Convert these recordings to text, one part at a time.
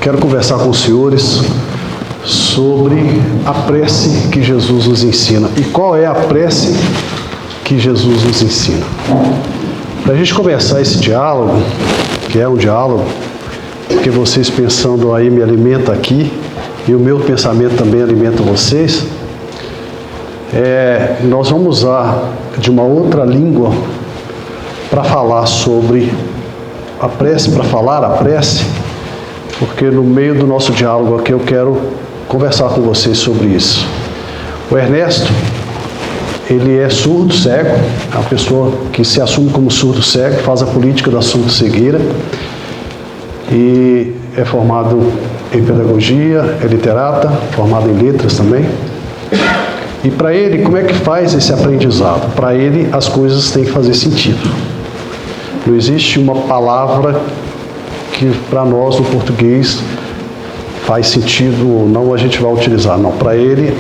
Quero conversar com os senhores sobre a prece que Jesus nos ensina. E qual é a prece que Jesus nos ensina? Para a gente começar esse diálogo, que é um diálogo, porque vocês pensando aí me alimentam aqui, e o meu pensamento também alimenta vocês, nós vamos usar de uma outra língua para falar sobre a prece, para falar a prece, porque no meio do nosso diálogo aqui eu quero conversar com vocês sobre isso. O Ernesto, ele é surdo, cego, é uma pessoa que se assume como surdo, cego, faz a política da surdo-cegueira e é formado em pedagogia, é literata, formado em letras também. E para ele, como é que faz esse aprendizado? Para ele, as coisas têm que fazer sentido. Não existe uma palavra que para nós, no português, faz sentido ou não, a gente vai utilizar. Não, para ele,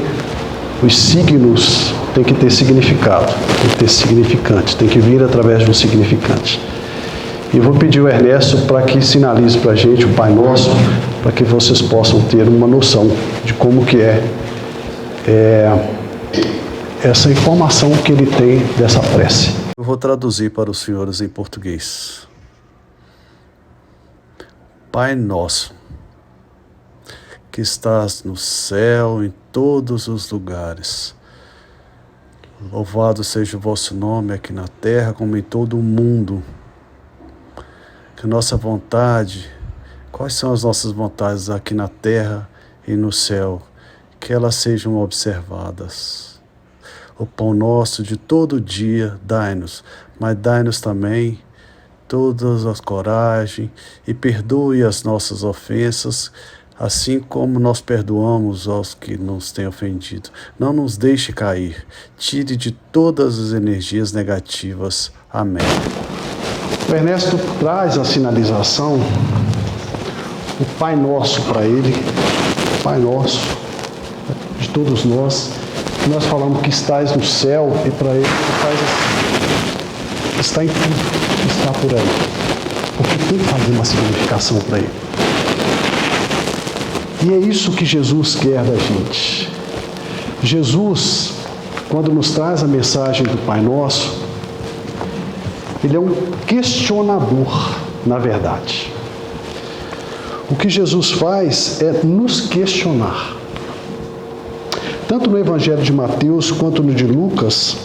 os signos têm que ter significado, tem que ter significante, tem que vir através de um significante. E vou pedir ao Ernesto para que sinalize para a gente o Pai Nosso, para que vocês possam ter uma noção de como que é essa informação que ele tem dessa prece. Eu vou traduzir para os senhores em português. Pai Nosso, que estás no céu, em todos os lugares, louvado seja o vosso nome aqui na terra como em todo o mundo. Que nossa vontade, quais são as nossas vontades aqui na terra e no céu, que elas sejam observadas. O pão nosso de todo dia dai-nos, mas dai-nos também todas as coragem e perdoe as nossas ofensas, assim como nós perdoamos aos que nos têm ofendido. Não nos deixe cair, tire de todas as energias negativas. Amém. O Ernesto traz a sinalização, o Pai Nosso para ele, Pai Nosso, de todos nós. Nós falamos que estás no céu e para ele faz assim, está em tudo, está por aí. Porque tem que fazer uma significação para ele. E é isso que Jesus quer da gente. Jesus, quando nos traz a mensagem do Pai Nosso, ele é um questionador, na verdade. O que Jesus faz é nos questionar. Tanto no Evangelho de Mateus quanto no de Lucas,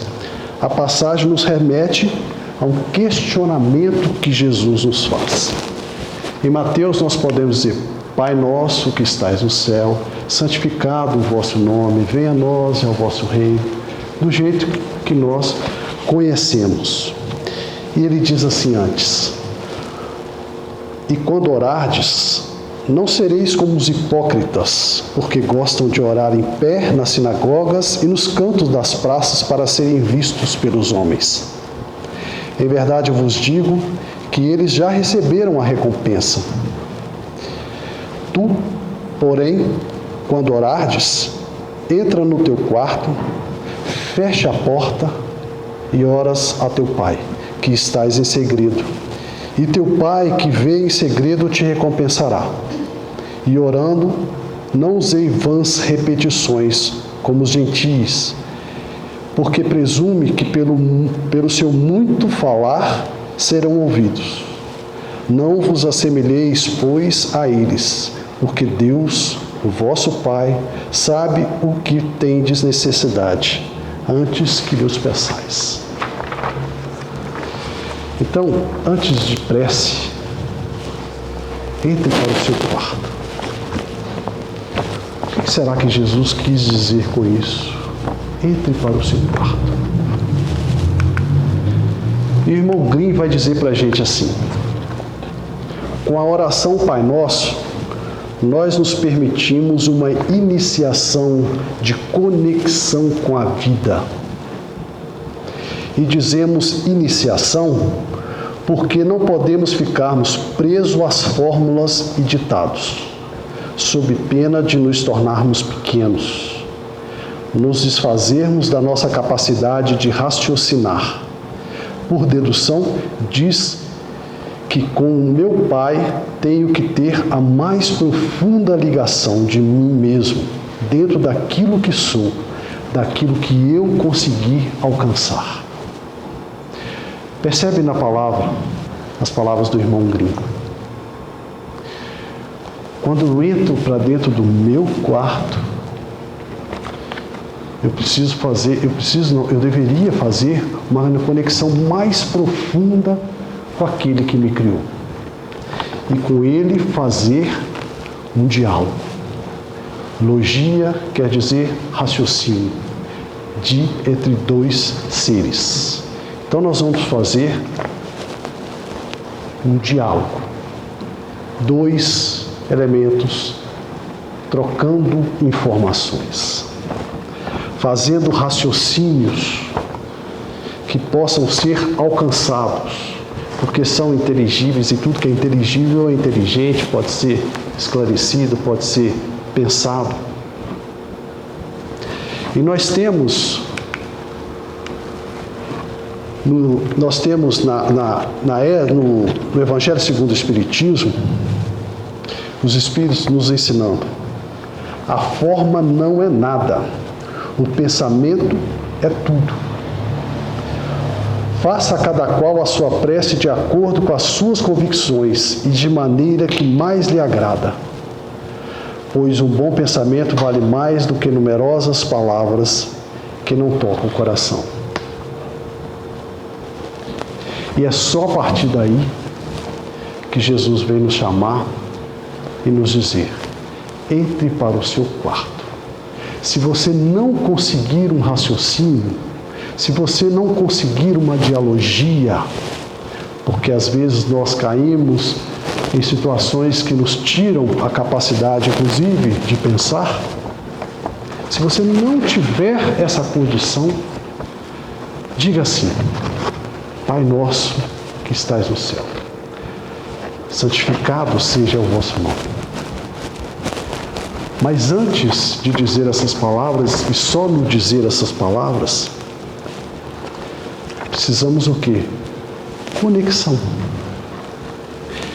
a passagem nos remete a um questionamento que Jesus nos faz. Em Mateus nós podemos dizer: Pai nosso que estais no céu, santificado o vosso nome, venha a nós o vosso reino, do jeito que nós conhecemos. E ele diz assim antes: e quando orardes, não sereis como os hipócritas, porque gostam de orar em pé nas sinagogas e nos cantos das praças para serem vistos pelos homens. Em verdade eu vos digo que eles já receberam a recompensa. Tu, porém, quando orardes, entra no teu quarto, fecha a porta e oras a teu Pai, que estás em segredo. E teu Pai, que vê em segredo, te recompensará. E orando, não usei vãs repetições, como os gentios, porque presume que pelo seu muito falar serão ouvidos. Não vos assemelheis, pois, a eles, porque Deus, o vosso Pai, sabe o que tendes necessidade, antes que lhes peçais. Então, antes de prece, entre para o seu quarto. O que será que Jesus quis dizer com isso? Entre para o seu quarto. E o irmão Grimm vai dizer para a gente assim: com a oração Pai Nosso, nós nos permitimos uma iniciação de conexão com a vida. E dizemos iniciação porque não podemos ficarmos presos às fórmulas e ditados, sob pena de nos tornarmos pequenos, nos desfazermos da nossa capacidade de raciocinar. Por dedução, diz que com o meu Pai tenho que ter a mais profunda ligação de mim mesmo, dentro daquilo que sou, daquilo que eu consegui alcançar. Percebe na palavra, as palavras do irmão Gringo. Quando eu entro para dentro do meu quarto, eu deveria fazer uma conexão mais profunda com aquele que me criou. E com ele fazer um diálogo. Logia quer dizer raciocínio, entre dois seres. Então nós vamos fazer um diálogo. Dois elementos trocando informações, fazendo raciocínios que possam ser alcançados, porque são inteligíveis e tudo que é inteligível é inteligente, pode ser esclarecido, pode ser pensado. E nós temos no Evangelho segundo o Espiritismo, os Espíritos nos ensinando: a forma não é nada, o pensamento é tudo. Faça a cada qual a sua prece de acordo com as suas convicções e de maneira que mais lhe agrada, pois um bom pensamento vale mais do que numerosas palavras que não tocam o coração. E é só a partir daí que Jesus vem nos chamar e nos dizer: entre para o seu quarto. Se você não conseguir um raciocínio, se você não conseguir uma dialogia, porque às vezes nós caímos em situações que nos tiram a capacidade, inclusive, de pensar, se você não tiver essa condição, diga assim: Pai nosso que estais no céu, santificado seja o vosso nome. Mas antes de dizer essas palavras, e só no dizer essas palavras, precisamos o quê? Conexão.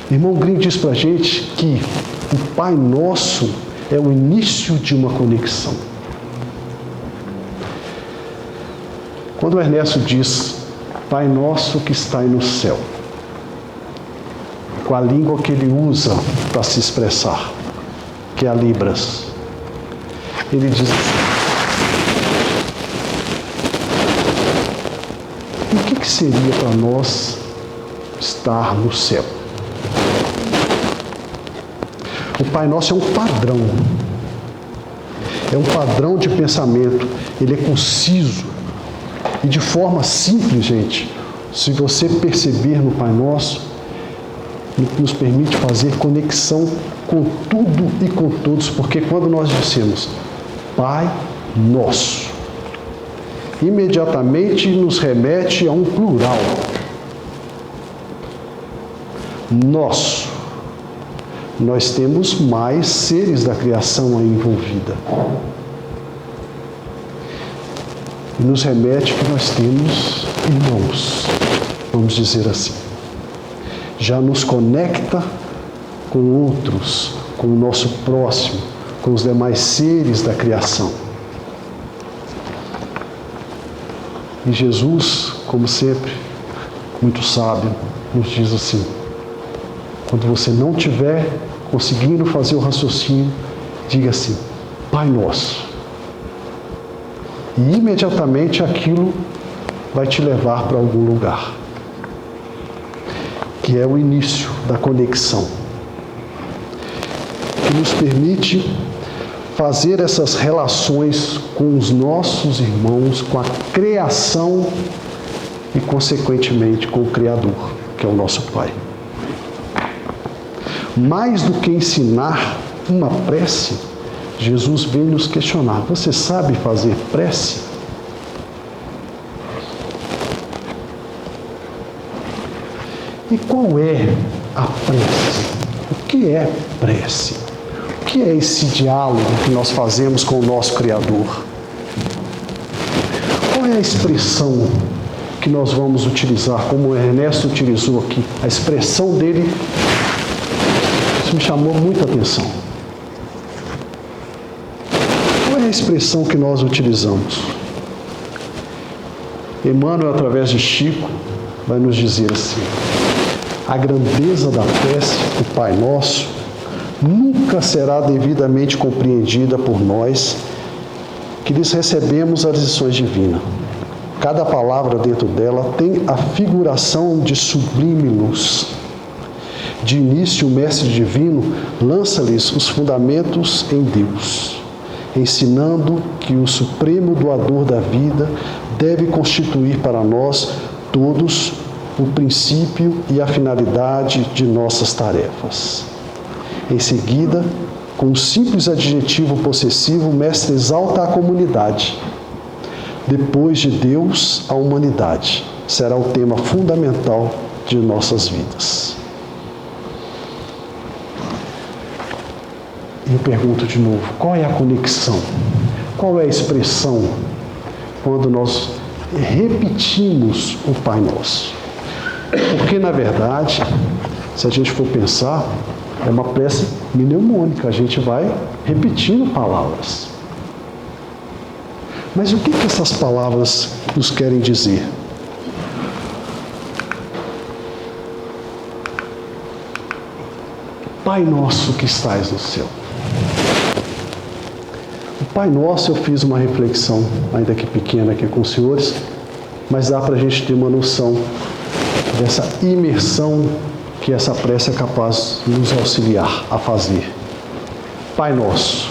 Irmão Grimm diz para a gente que o Pai Nosso é o início de uma conexão. Quando o Ernesto diz Pai Nosso que está aí no céu, com a língua que ele usa para se expressar, que é a Libras, ele diz: o que seria para nós estar no céu? O Pai Nosso é um padrão de pensamento, ele é conciso e de forma simples, gente. Se você perceber no Pai Nosso, nos permite fazer conexão com tudo e com todos, porque quando nós dissemos Pai Nosso, imediatamente nos remete a um plural. Nosso. Nós temos mais seres da criação aí envolvida. E nos remete que nós temos irmãos, vamos dizer assim. Já nos conecta com outros, com o nosso próximo, com os demais seres da criação. E Jesus, como sempre, muito sábio, nos diz assim: quando você não estiver conseguindo fazer o raciocínio, diga assim: Pai Nosso. E imediatamente aquilo vai te levar para algum lugar, que é o início da conexão, que nos permite fazer essas relações com os nossos irmãos, com a criação e, consequentemente, com o Criador, que é o nosso Pai. Mais do que ensinar uma prece, Jesus vem nos questionar: você sabe fazer prece? E qual é a prece? O que é prece? O que é esse diálogo que nós fazemos com o nosso Criador? Qual é a expressão que nós vamos utilizar, como o Ernesto utilizou aqui, a expressão dele, isso me chamou muita atenção. Qual é a expressão que nós utilizamos? Emmanuel, através de Chico, vai nos dizer assim: a grandeza da prece do Pai Nosso nunca será devidamente compreendida por nós que lhes recebemos as lições divinas. Cada palavra dentro dela tem a figuração de sublime luz. De início, o Mestre Divino lança-lhes os fundamentos em Deus, ensinando que o supremo doador da vida deve constituir para nós todos o princípio e a finalidade de nossas tarefas. Em seguida, com um simples adjetivo possessivo, o Mestre exalta a comunidade. Depois de Deus, a humanidade será o tema fundamental de nossas vidas. Eu pergunto de novo, qual é a conexão? Qual é a expressão quando nós repetimos o Pai Nosso? Porque, na verdade, se a gente for pensar, é uma prece mnemônica, a gente vai repetindo palavras. Mas o que essas palavras nos querem dizer? Pai Nosso que estais no céu. O Pai Nosso, eu fiz uma reflexão, ainda que pequena aqui com os senhores, mas dá para a gente ter uma noção dessa imersão que essa prece é capaz de nos auxiliar a fazer. Pai Nosso,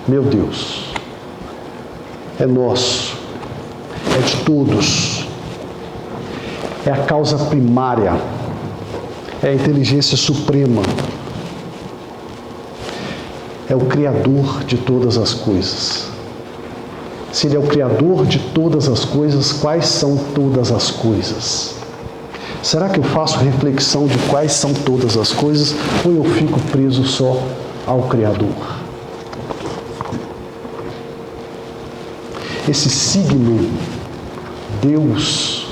meu Deus, é nosso, é de todos, é a causa primária, é a inteligência suprema, é o Criador de todas as coisas. Se Ele é o Criador de todas as coisas, quais são todas as coisas? Será que eu faço reflexão de quais são todas as coisas ou eu fico preso só ao Criador? Esse signo, Deus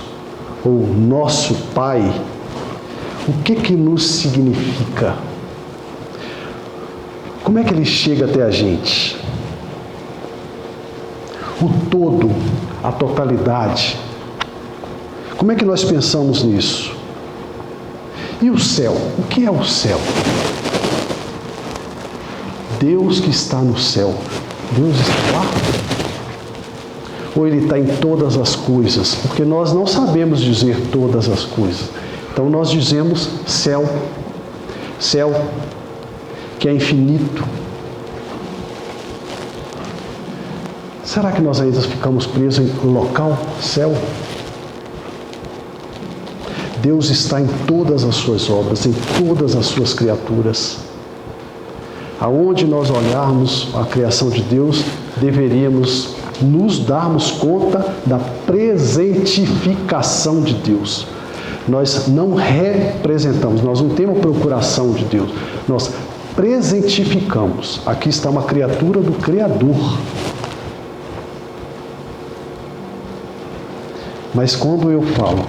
ou Nosso Pai, o que nos significa? Como é que ele chega até a gente? O todo, a totalidade. Como é que nós pensamos nisso? E o céu? O que é o céu? Deus que está no céu. Deus está lá? Ou Ele está em todas as coisas? Porque nós não sabemos dizer todas as coisas. Então nós dizemos céu. Céu, que é infinito. Será que nós ainda ficamos presos em local, céu? Deus está em todas as suas obras, em todas as suas criaturas. Aonde nós olharmos a criação de Deus, deveríamos nos darmos conta da presentificação de Deus. Nós não representamos, nós não temos procuração de Deus, nós presentificamos. Aqui está uma criatura do Criador. Mas quando eu falo,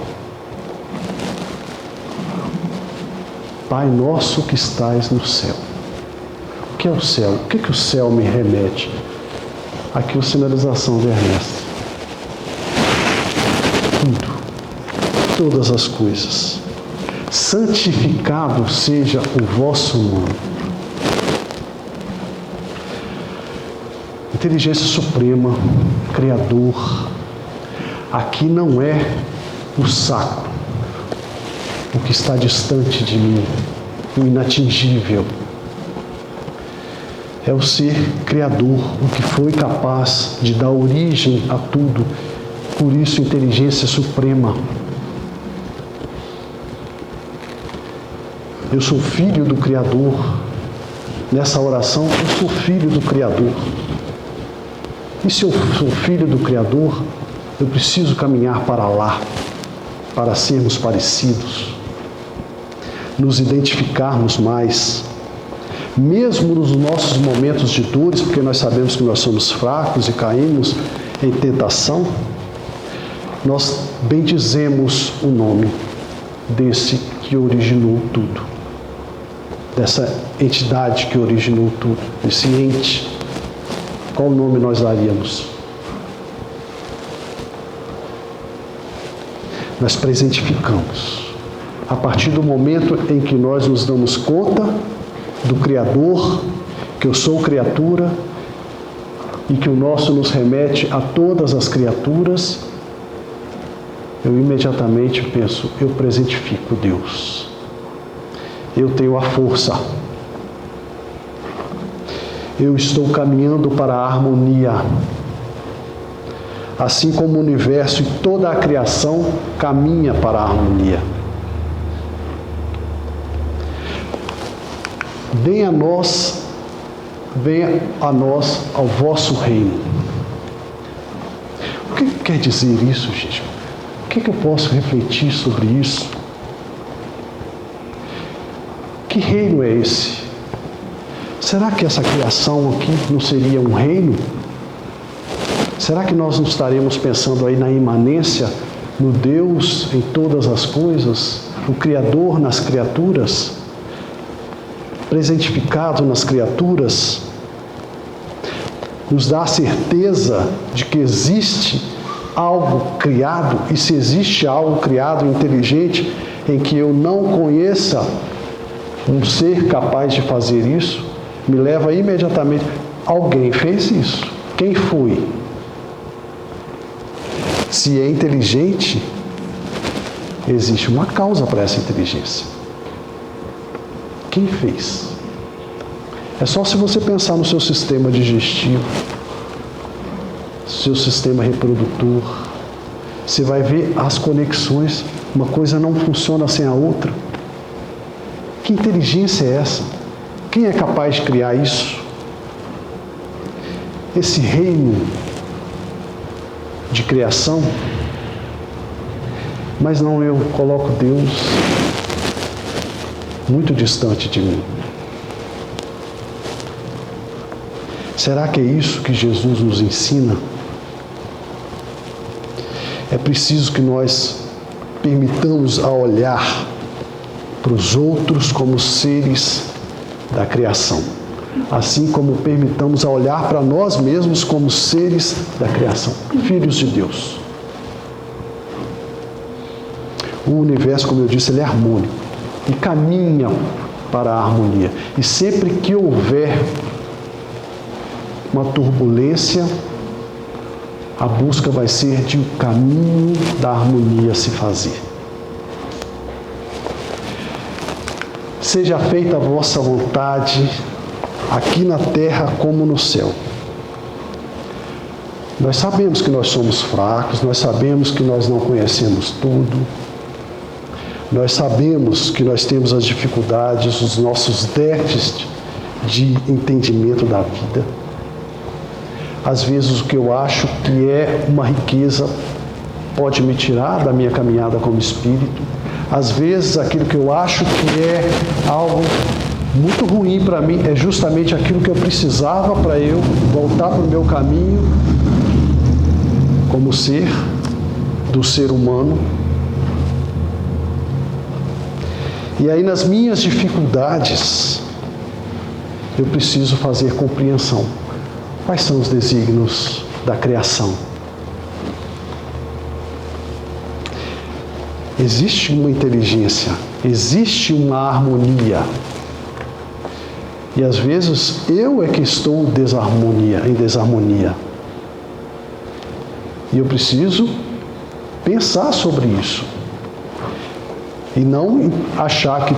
Pai Nosso que estais no céu, o que é o céu? O que o céu me remete? Aqui a sinalização de Ernesto. Tudo. Todas as coisas. Santificado seja o vosso nome. Inteligência suprema, Criador. Aqui não é o saco, o que está distante de mim, o inatingível. É o ser criador, o que foi capaz de dar origem a tudo. Por isso, inteligência suprema. Eu sou filho do Criador. Nessa oração, eu sou filho do Criador. E se eu sou filho do Criador, eu preciso caminhar para lá, para sermos parecidos, nos identificarmos mais, mesmo nos nossos momentos de dores, porque nós sabemos que nós somos fracos e caímos em tentação, nós bendizemos o nome desse que originou tudo, dessa entidade que originou tudo, desse ente. Qual nome nós daríamos? Nós presentificamos. A partir do momento em que nós nos damos conta do Criador, que eu sou criatura, e que o nosso nos remete a todas as criaturas, eu imediatamente penso, eu presentifico Deus. Eu tenho a força. Eu estou caminhando para a harmonia. Assim como o universo e toda a criação caminha para a harmonia. Venha a nós ao vosso reino. O que quer dizer isso, gente? O que eu posso refletir sobre isso? Que reino é esse? Será que essa criação aqui não seria um reino? Será que nós não estaremos pensando aí na imanência, no Deus em todas as coisas, o Criador nas criaturas, presentificado nas criaturas? Nos dá a certeza de que existe algo criado, e se existe algo criado inteligente em que eu não conheça um ser capaz de fazer isso, me leva imediatamente, alguém fez isso. Quem foi? Se é inteligente, existe uma causa para essa inteligência. Quem fez? É só se você pensar no seu sistema digestivo, seu sistema reprodutor, você vai ver as conexões, uma coisa não funciona sem a outra. Que inteligência é essa? Quem é capaz de criar isso? Esse reino de criação, mas não, eu coloco Deus muito distante de mim. Será que é isso que Jesus nos ensina? É preciso que nós permitamos a olhar para os outros como seres da criação, assim como permitamos a olhar para nós mesmos como seres da criação, filhos de Deus. O universo, como eu disse, ele é harmônico e caminha para a harmonia. E sempre que houver uma turbulência, a busca vai ser de o caminho da harmonia se fazer. Seja feita a vossa vontade, aqui na terra como no céu. Nós sabemos que nós somos fracos, nós sabemos que nós não conhecemos tudo, nós sabemos que nós temos as dificuldades, os nossos déficits de entendimento da vida. Às vezes o que eu acho que é uma riqueza pode me tirar da minha caminhada como espírito. Às vezes aquilo que eu acho que é algo muito ruim para mim é justamente aquilo que eu precisava para eu voltar para o meu caminho como ser do ser humano. E aí nas minhas dificuldades eu preciso fazer compreensão. Quais são os desígnios da criação? Existe uma inteligência, existe uma harmonia. E às vezes eu é que estou em desarmonia. E eu preciso pensar sobre isso. E não achar que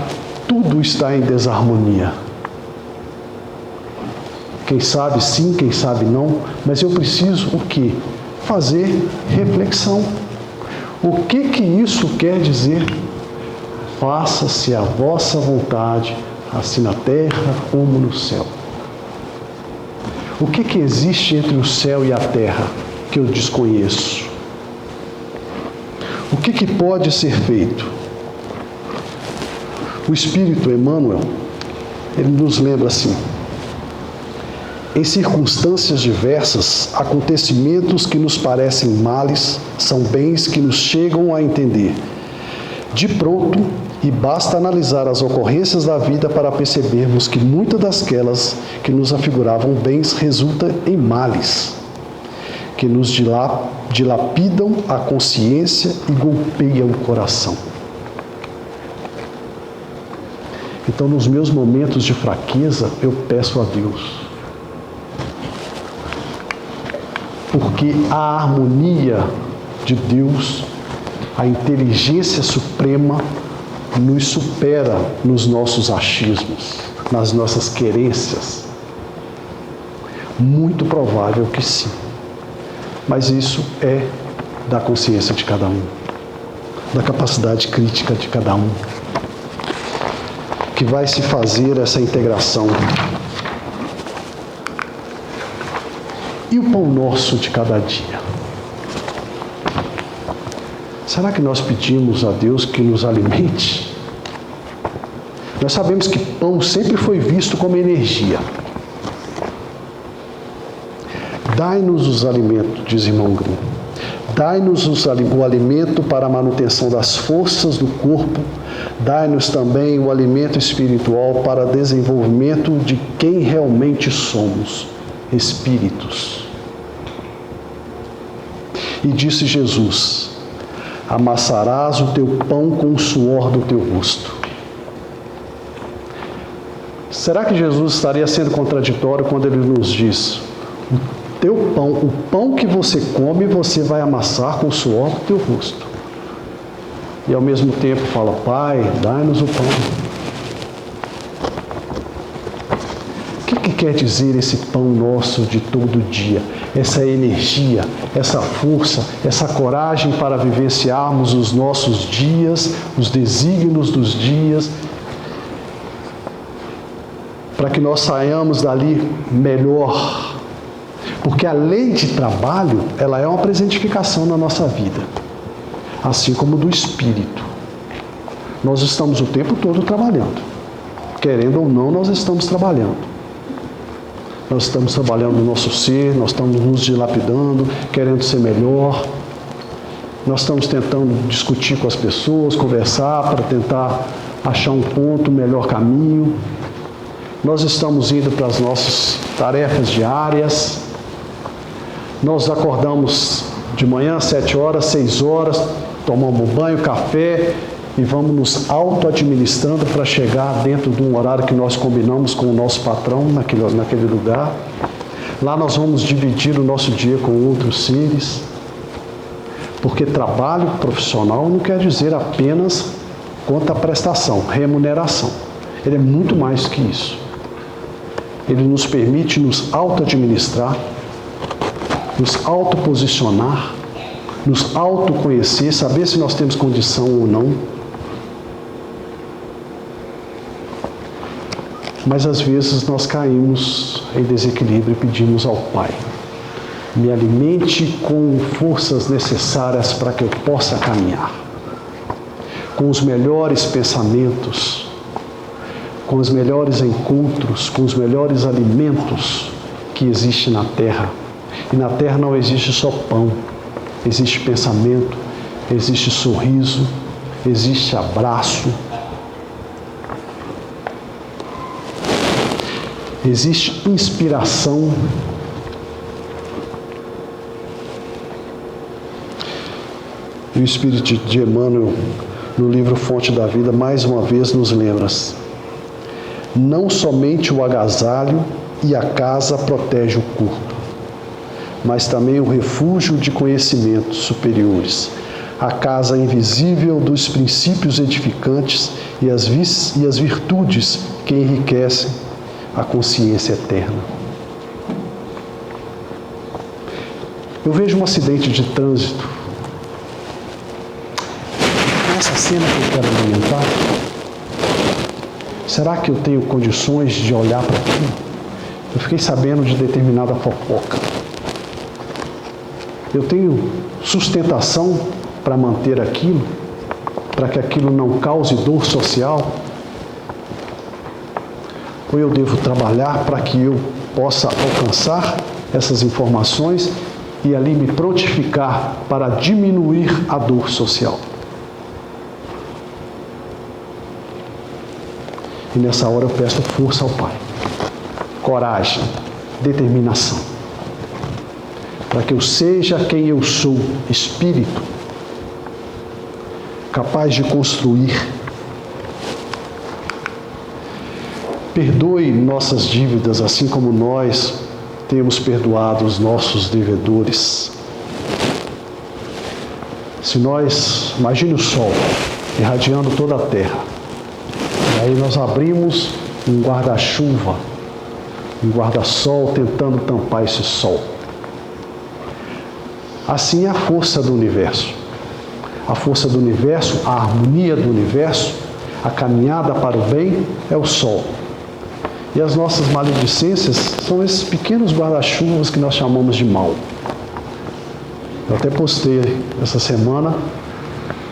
tudo está em desarmonia. Quem sabe sim, quem sabe não, mas eu preciso o quê? Fazer reflexão. O que isso quer dizer? Faça-se a vossa vontade, assim na terra como no céu. O que existe entre o céu e a terra que eu desconheço? O que pode ser feito? O Espírito Emmanuel, ele nos lembra assim: Em circunstâncias diversas, acontecimentos que nos parecem males são bens que nos chegam a entender. De pronto, e basta analisar as ocorrências da vida para percebermos que muitas dasquelas que nos afiguravam bens resultam em males, que nos dilapidam a consciência e golpeiam o coração. Então, nos meus momentos de fraqueza, eu peço a Deus. Porque a harmonia de Deus, a inteligência suprema, nos supera nos nossos achismos, nas nossas querências. Muito provável que sim. Mas isso é da consciência de cada um, da capacidade crítica de cada um, que vai se fazer essa integração. E o pão nosso de cada dia? Será que nós pedimos a Deus que nos alimente? Nós sabemos que pão sempre foi visto como energia. Dai-nos os alimentos, diz irmão Grimm. Dai-nos o alimento para a manutenção das forças do corpo. Dai-nos também o alimento espiritual para o desenvolvimento de quem realmente somos, espíritos. E disse Jesus: amassarás o teu pão com o suor do teu rosto. Será que Jesus estaria sendo contraditório quando ele nos diz: o teu pão, o pão que você come, você vai amassar com o suor do teu rosto? E ao mesmo tempo fala: Pai, dai-nos o pão. O que quer dizer esse pão nosso de todo dia? Essa energia, essa força, essa coragem para vivenciarmos os nossos dias, os desígnios dos dias, para que nós saiamos dali melhor. Porque a lei de trabalho, ela é uma presentificação na nossa vida, assim como do espírito. Nós estamos o tempo todo trabalhando. Querendo ou não, nós estamos trabalhando. Nós estamos trabalhando no nosso ser, nós estamos nos dilapidando, querendo ser melhor. Nós estamos tentando discutir com as pessoas, conversar para tentar achar um ponto, um melhor caminho. Nós estamos indo para as nossas tarefas diárias. Nós acordamos de manhã, 7 horas, 6 horas, tomamos banho, café e vamos nos auto-administrando para chegar dentro de um horário que nós combinamos com o nosso patrão naquele lugar. Lá nós vamos dividir o nosso dia com outros seres, porque trabalho profissional não quer dizer apenas quanto à prestação, remuneração. Ele é muito mais que isso. Ele nos permite nos auto-administrar, nos auto-posicionar, nos autoconhecer, saber se nós temos condição ou não. Mas às vezes nós caímos em desequilíbrio e pedimos ao Pai: me alimente com forças necessárias para que eu possa caminhar, com os melhores pensamentos, com os melhores encontros, com os melhores alimentos que existem na Terra. E na Terra não existe só pão, existe pensamento, existe sorriso, existe abraço, existe inspiração. E o Espírito de Emmanuel, no livro Fonte da Vida, mais uma vez nos lembra: não somente o agasalho e a casa protege o corpo, mas também o refúgio de conhecimentos superiores, a casa invisível dos princípios edificantes e as virtudes que enriquecem a consciência eterna. Eu vejo um acidente de trânsito. Essa cena que eu quero alimentar, será que eu tenho condições de olhar para aquilo? Eu fiquei sabendo de determinada fofoca. Eu tenho sustentação para manter aquilo, para que aquilo não cause dor social? Ou eu devo trabalhar para que eu possa alcançar essas informações e ali me prontificar para diminuir a dor social? E nessa hora eu peço força ao Pai, coragem, determinação, para que eu seja quem eu sou, espírito, capaz de construir. Perdoe nossas dívidas, assim como nós temos perdoado os nossos devedores. Se nós, imagine o sol irradiando toda a terra, e aí nós abrimos um guarda-chuva, um guarda-sol tentando tampar esse sol. Assim é a força do universo. A força do universo, a harmonia do universo, a caminhada para o bem é o sol. E as nossas maledicências são esses pequenos guarda-chuvas que nós chamamos de mal. Eu até postei essa semana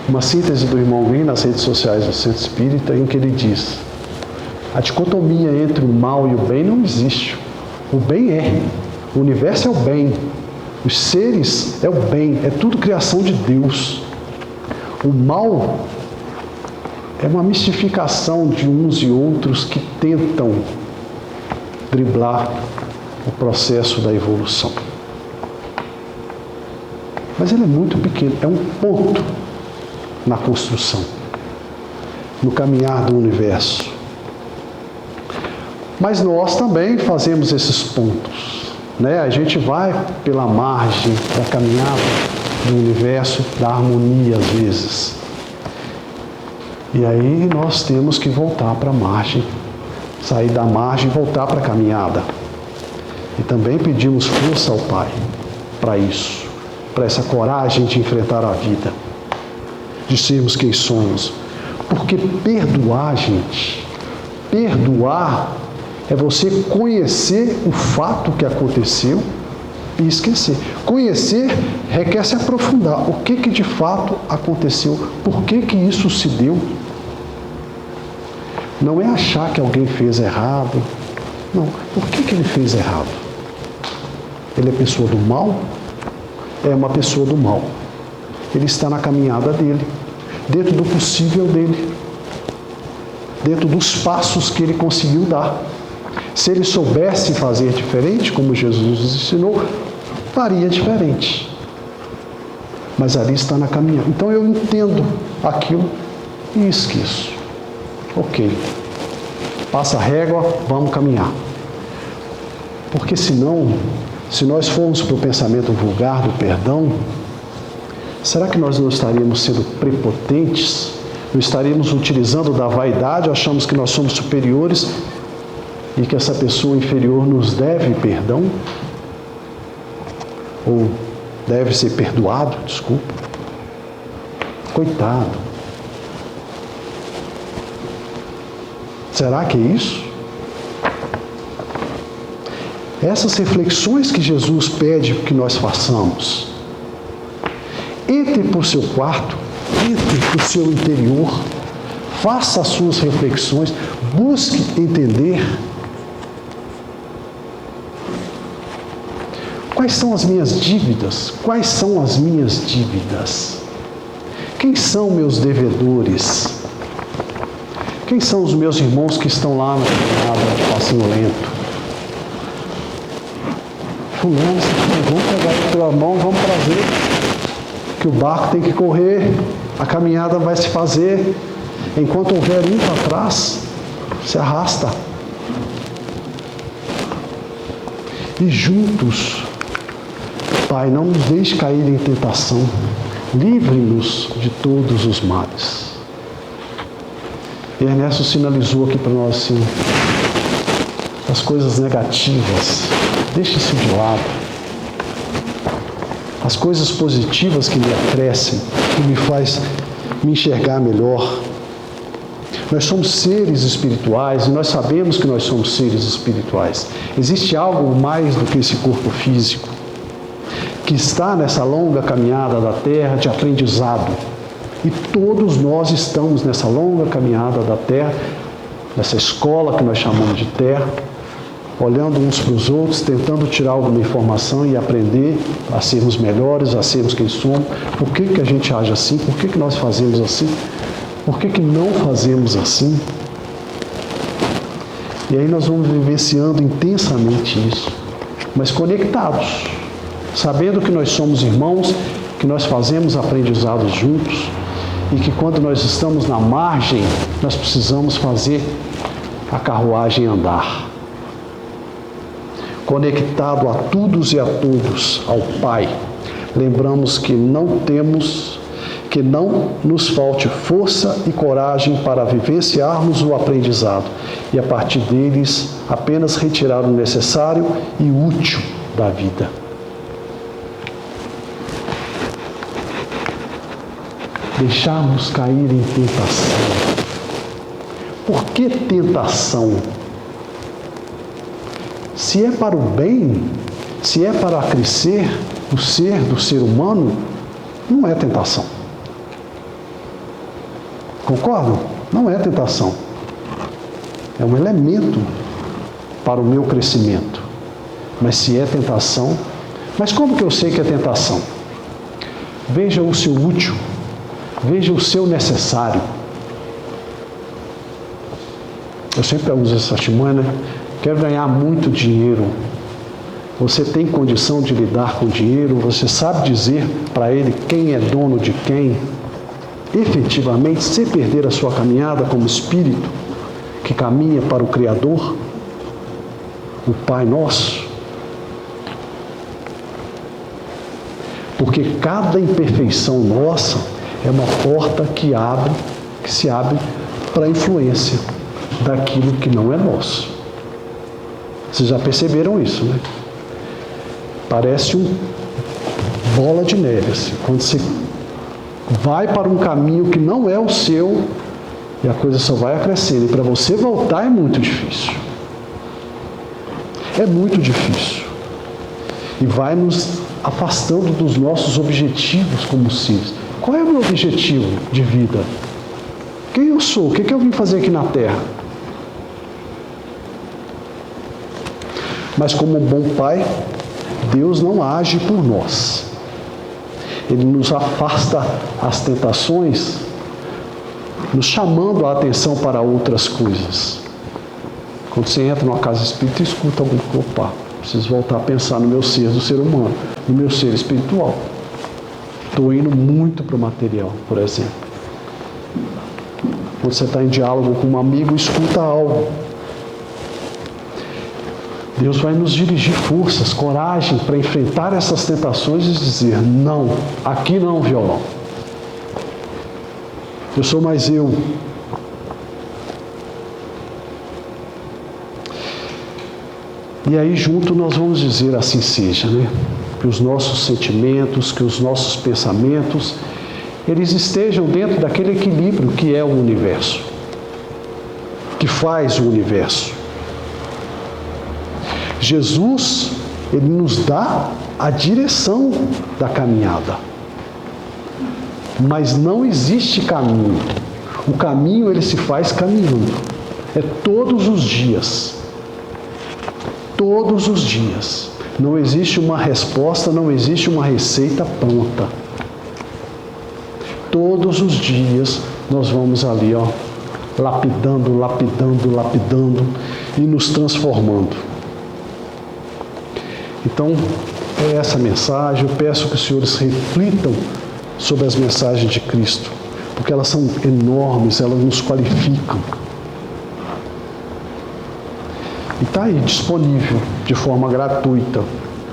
uma síntese do irmão Green nas redes sociais do Centro Espírita, em que ele diz: a dicotomia entre o mal e o bem não existe. O bem é. O universo é o bem. Os seres é o bem. É tudo criação de Deus. O mal é uma mistificação de uns e outros que tentam driblar o processo da evolução. Mas ele é muito pequeno, é um ponto na construção, no caminhar do universo. Mas nós também fazemos esses pontos, né? A gente vai pela margem da caminhada do universo, da harmonia às vezes. E aí nós temos que voltar para a margem, sair da margem e voltar para a caminhada. E também pedimos força ao Pai para isso, para essa coragem de enfrentar a vida, de sermos quem somos. Porque perdoar, gente, perdoar é você conhecer o fato que aconteceu e esquecer. Conhecer requer se aprofundar. O que de fato aconteceu? Por que isso se deu? Não é achar que alguém fez errado. Não. Por que ele fez errado? Ele é pessoa do mal? É uma pessoa do mal. Ele está na caminhada dele, dentro do possível dele, dentro dos passos que ele conseguiu dar. Se ele soubesse fazer diferente, como Jesus nos ensinou, faria diferente. Mas ali está na caminhada. Então eu entendo aquilo e esqueço. Ok. Passa a régua, vamos caminhar. Porque senão, se nós formos para o pensamento vulgar do perdão, será que nós não estaríamos sendo prepotentes? Não estaríamos utilizando da vaidade? Achamos que nós somos superiores e que essa pessoa inferior nos deve perdão? Ou deve ser perdoado, desculpa. Coitado. Será que é isso? Essas reflexões que Jesus pede que nós façamos. Entre para o seu quarto, entre para o seu interior, faça as suas reflexões, busque entender quais são as minhas dívidas, quais são as minhas dívidas, quem são meus devedores, quem são os meus irmãos que estão lá na caminhada de passinho lento. Fulano, vamos pegar ele pela mão, vamos trazer, que o barco tem que correr, a caminhada vai se fazer, enquanto houver um para trás, se arrasta. E juntos, Pai, não nos deixe cair em tentação, livre-nos de todos os males. E Ernesto sinalizou aqui para nós assim, as coisas negativas, deixe isso de lado. As coisas positivas que me acrescem, que me faz me enxergar melhor. Nós somos seres espirituais e nós sabemos que nós somos seres espirituais. Existe algo mais do que esse corpo físico, que está nessa longa caminhada da Terra de aprendizado. E todos nós estamos nessa longa caminhada da Terra nessa escola que nós chamamos de terra, olhando uns para os outros, tentando tirar alguma informação e aprender a sermos melhores, a sermos quem somos. Por que a gente age assim? Por que nós fazemos assim? Por que não fazemos assim? E aí nós vamos vivenciando intensamente isso, mas conectados, sabendo que nós somos irmãos, que nós fazemos aprendizados juntos e que quando nós estamos na margem, nós precisamos fazer a carruagem andar. Conectado a todos e a todos, ao Pai, lembramos que não nos falte força e coragem para vivenciarmos o aprendizado e a partir deles apenas retirar o necessário e útil da vida. Deixarmos cair em tentação. Por que tentação? Se é para o bem, se é para crescer do ser humano, não é tentação. Concordam? Não é tentação. É um elemento para o meu crescimento. Mas se é tentação, mas como que eu sei que é tentação? Veja o seu útil, veja o seu necessário. Eu sempre uso essa testemunha, né? Quero ganhar muito dinheiro. Você tem condição de lidar com dinheiro? Você sabe dizer para ele quem é dono de quem? Efetivamente, sem perder a sua caminhada como espírito que caminha para o Criador, o Pai Nosso. Porque cada imperfeição nossa é uma porta que se abre para a influência daquilo que não é nosso. Vocês já perceberam isso, né? Parece um bola de neve, assim. Quando você vai para um caminho que não é o seu, e a coisa só vai crescendo. E para você voltar é muito difícil. É muito difícil. E vai nos afastando dos nossos objetivos como seres. Qual é o meu objetivo de vida? Quem eu sou? O que eu vim fazer aqui na Terra? Mas como um bom Pai, Deus não age por nós. Ele nos afasta as tentações, nos chamando a atenção para outras coisas. Quando você entra numa casa espírita e escuta algum opa, preciso voltar a pensar no meu ser do ser humano, no meu ser espiritual. Estou indo muito para o material, por exemplo. Quando você está em diálogo com um amigo, escuta algo. Deus vai nos dirigir forças, coragem para enfrentar essas tentações e dizer, não, aqui não, violão. Eu sou mais eu. E aí junto nós vamos dizer assim seja, né? Que os nossos sentimentos, que os nossos pensamentos, eles estejam dentro daquele equilíbrio que é o universo, que faz o universo. Jesus, ele nos dá a direção da caminhada. Mas não existe caminho. O caminho, ele se faz caminhando. É todos os dias. Todos os dias. Não existe uma resposta, não existe uma receita pronta. Todos os dias nós vamos ali, ó, lapidando, lapidando, lapidando e nos transformando. Então, é essa mensagem. Eu peço que os senhores reflitam sobre as mensagens de Cristo, porque elas são enormes, elas nos qualificam. E está aí, disponível, de forma gratuita,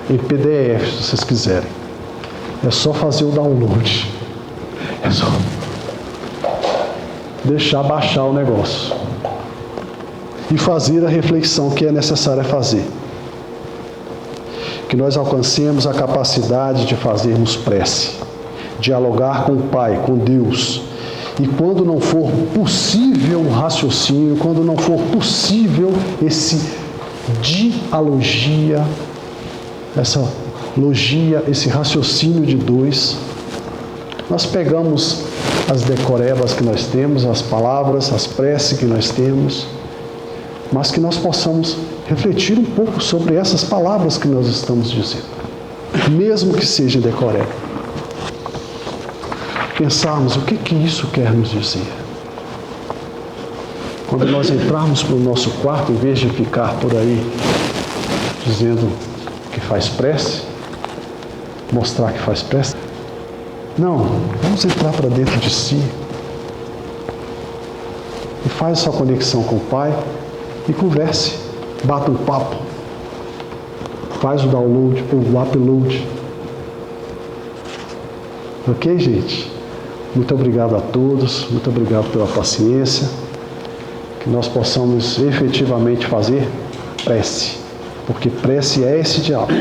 em PDF, se vocês quiserem. É só fazer o download. É só deixar baixar o negócio. E fazer a reflexão que é necessária fazer. Que nós alcancemos a capacidade de fazermos prece, dialogar com o Pai, com Deus. E quando não for possível o raciocínio, quando não for possível esse dialogia, essa logia, esse raciocínio de dois, nós pegamos as decorebas que nós temos, as palavras, as preces que nós temos, mas que nós possamos refletir um pouco sobre essas palavras que nós estamos dizendo, mesmo que seja em decoré. Pensarmos o que isso quer nos dizer. Quando nós entrarmos para o nosso quarto, em vez de ficar por aí dizendo que faz prece, mostrar que faz prece, não, vamos entrar para dentro de si e faz essa conexão com o Pai e converse, bata um papo, faz o download ou o upload. Ok, gente? Muito obrigado a todos, muito obrigado pela paciência, que nós possamos efetivamente fazer prece, porque prece é esse diálogo.